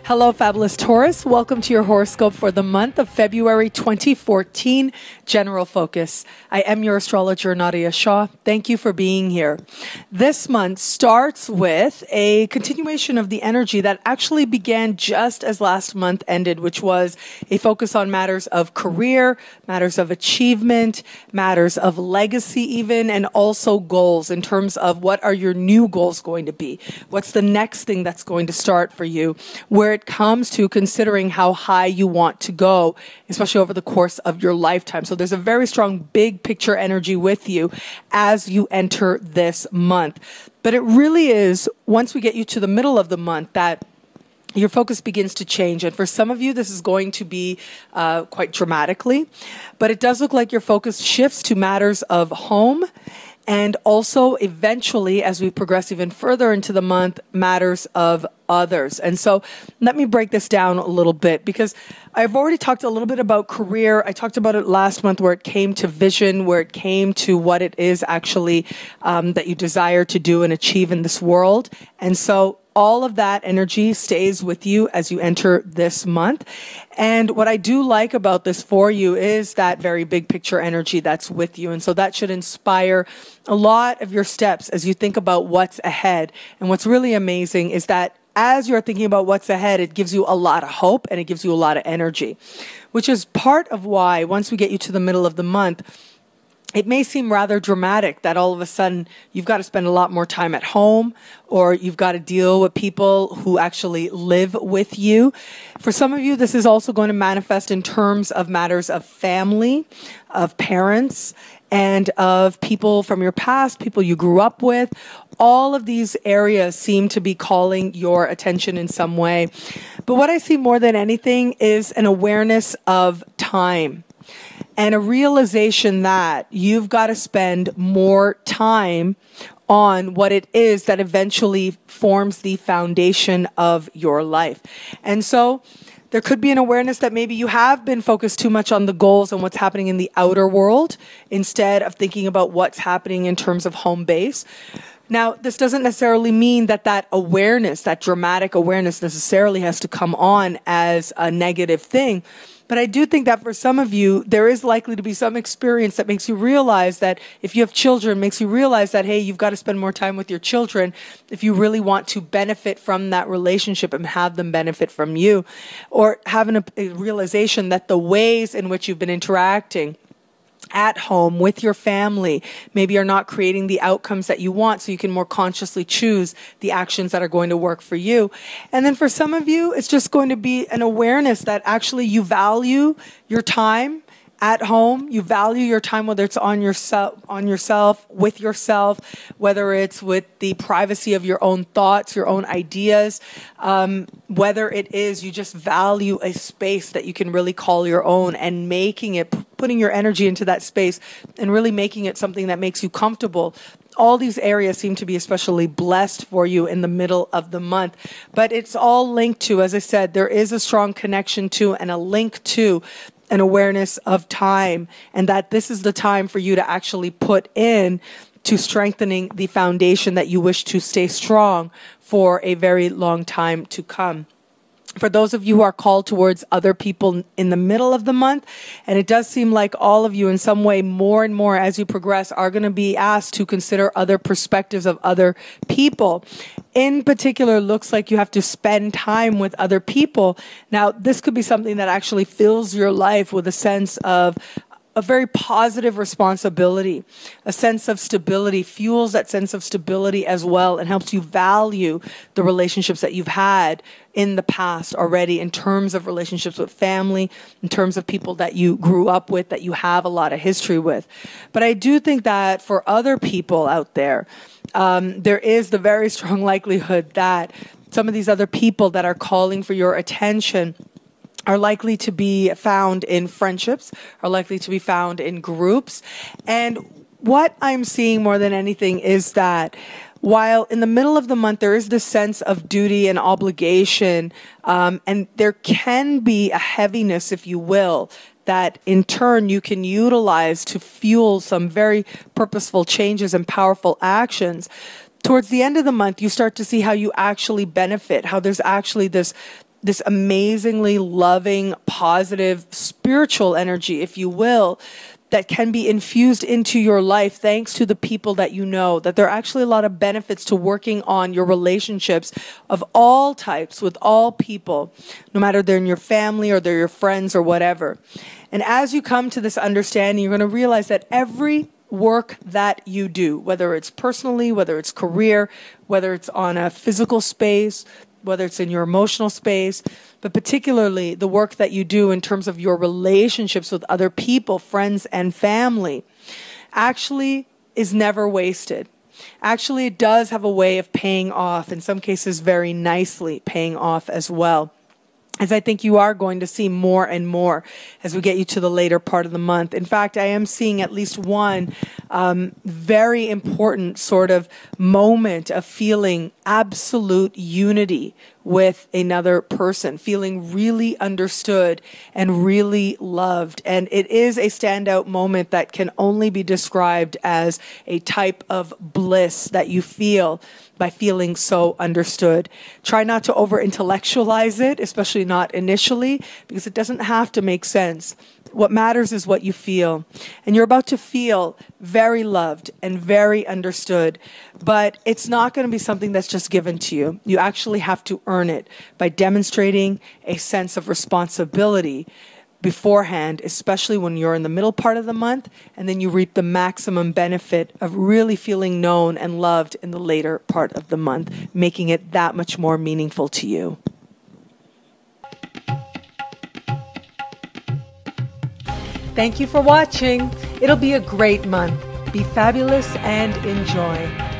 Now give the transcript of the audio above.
Hello, fabulous Taurus. Welcome to your horoscope for the month of February 2014, General Focus. I am your astrologer, Nadiya Shah. Thank you for being here. This month starts with a continuation of the energy that actually began just as last month ended, which was a focus on matters of career, matters of achievement, matters of legacy even, and also goals in terms of what are your new goals going to be? What's the next thing that's going to start for you? Where it comes to considering how high you want to go, especially over the course of your lifetime. So there's a very strong big picture energy with you as you enter this month. But it really is, once we get you to the middle of the month, that your focus begins to change. And for some of you, this is going to be quite dramatically. But it does look like your focus shifts to matters of home, and also eventually, as we progress even further into the month, matters of others. And so let me break this down a little bit, because I've already talked a little bit about career. I talked about it last month where it came to vision, where it came to what it is actually that you desire to do and achieve in this world. And so all of that energy stays with you as you enter this month. And what I do like about this for you is that very big picture energy that's with you. And so that should inspire a lot of your steps as you think about what's ahead. And what's really amazing is that as you're thinking about what's ahead, it gives you a lot of hope and it gives you a lot of energy, which is part of why once we get you to the middle of the month, it may seem rather dramatic that all of a sudden you've got to spend a lot more time at home, or you've got to deal with people who actually live with you. For some of you, this is also going to manifest in terms of matters of family, of parents, and of people from your past, people you grew up with. All of these areas seem to be calling your attention in some way. But what I see more than anything is an awareness of time. And a realization that you've got to spend more time on what it is that eventually forms the foundation of your life. And so there could be an awareness that maybe you have been focused too much on the goals and what's happening in the outer world instead of thinking about what's happening in terms of home base. Now, this doesn't necessarily mean that that awareness, that dramatic awareness necessarily has to come on as a negative thing. But I do think that for some of you, there is likely to be some experience that makes you realize that if you have children, makes you realize that, hey, you've got to spend more time with your children if you really want to benefit from that relationship and have them benefit from you. Or having a realization that the ways in which you've been interacting at home with your family maybe are not creating the outcomes that you want, so you can more consciously choose the actions that are going to work for you. And then for some of you, it's just going to be an awareness that actually you value your time at home. You value your time, whether it's on yourself, with yourself, whether it's with the privacy of your own thoughts, your own ideas, whether it is you just value a space that you can really call your own, and making it, putting your energy into that space and really making it something that makes you comfortable. All these areas seem to be especially blessed for you in the middle of the month. But it's all linked to, as I said, there is a strong connection to and a link to an awareness of time, and that this is the time for you to actually put in to strengthening the foundation that you wish to stay strong for a very long time to come. For those of you who are called towards other people in the middle of the month, and it does seem like all of you in some way more and more as you progress are going to be asked to consider other perspectives of other people. In particular, looks like you have to spend time with other people. Now, this could be something that actually fills your life with a sense of a very positive responsibility, a sense of stability, fuels that sense of stability as well, and helps you value the relationships that you've had in the past already, in terms of relationships with family, in terms of people that you grew up with, that you have a lot of history with. But I do think that for other people out there, there is the very strong likelihood that some of these other people that are calling for your attention are likely to be found in friendships, are likely to be found in groups. And what I'm seeing more than anything is that while in the middle of the month there is this sense of duty and obligation, and there can be a heaviness, if you will, that in turn you can utilize to fuel some very purposeful changes and powerful actions. Towards the end of the month, you start to see how you actually benefit, how there's actually this this amazingly loving, positive, spiritual energy, if you will, that can be infused into your life thanks to the people that you know, that there are actually a lot of benefits to working on your relationships of all types with all people, no matter they're in your family or they're your friends or whatever. And as you come to this understanding, you're going to realize that every work that you do, whether it's personally, whether it's career, whether it's on a physical space, whether it's in your emotional space, but particularly the work that you do in terms of your relationships with other people, friends and family, actually is never wasted. Actually, it does have a way of paying off, in some cases very nicely paying off as well, as I think you are going to see more and more as we get you to the later part of the month. In fact, I am seeing at least one very important sort of moment of feeling absolute unity with another person, feeling really understood and really loved. And it is a standout moment that can only be described as a type of bliss that you feel by feeling so understood. Try not to over-intellectualize it, especially not initially, because it doesn't have to make sense. What matters is what you feel. And you're about to feel very loved and very understood, but it's not going to be something that's just given to you. You actually have to earn it by demonstrating a sense of responsibility beforehand, especially when you're in the middle part of the month, and then you reap the maximum benefit of really feeling known and loved in the later part of the month, making it that much more meaningful to you. Thank you for watching. It'll be a great month. Be fabulous and enjoy.